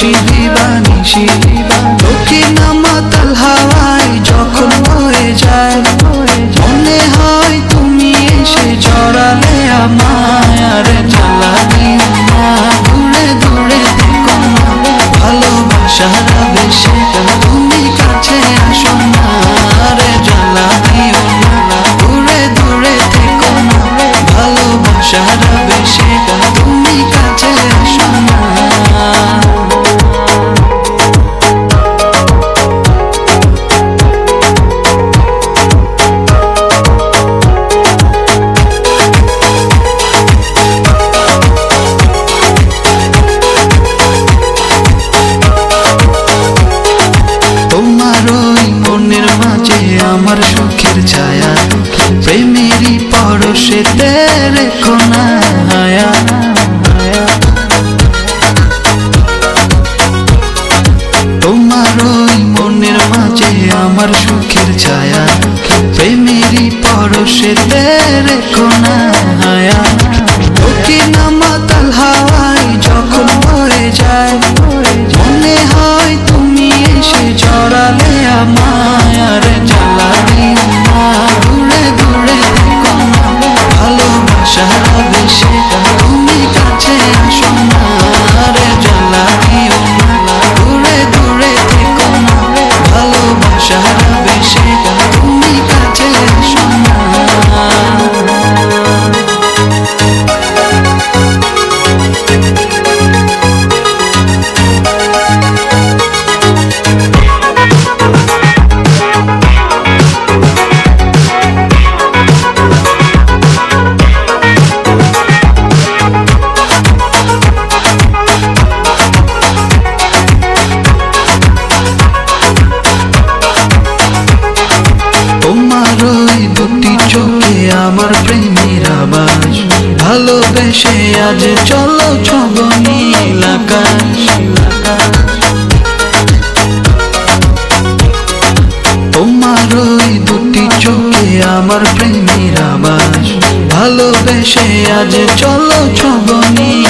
হাসি দিবানিশি দক্ষিণ মাতাল হাওয়ায় যখন বয়ে যায় মনে হয় তুমি এসে জড়ালে আমায়। আর জ্বালা দিও না, দূরে দূরে থেকো না, ভালোবাসার আবেশে তুমি কাছে আসো না। আর জ্বালা দিও না, দূরে দূরে থেকো না, ভালোবাসার আবেশে তুমি কাছে আসো না। আমার সুখের ছায়া প্রেমেরই পরশেতে রেখো না হায়া। তোমার ওই মনের মাঝে আমার সুখের ছায়া প্রেমেরই পরশেতে রেখো না হায়া। দক্ষিণ মাতাল হাওয়ায় যখন বয়ে যায় মনে হয় তুমি এসে জড়ালে আমায়। আর জ্বালা দিও না, দূরে দূরে থেকো না, ভালোবাসার আবেশে তুমি কাছে আসো না। আর জ্বালা দিও না, দূরে দূরে থেকো না, ভালোবাসার আবেশে তুমি কাছে আসো না। আমার প্রেমের আবাস ভালোবেসে আজ চলো ছব নীল আকাশ। তোমার ওই দুটি চোখে আমার প্রেমের আবাস ভালোবেসে আজ চলো ছব নীল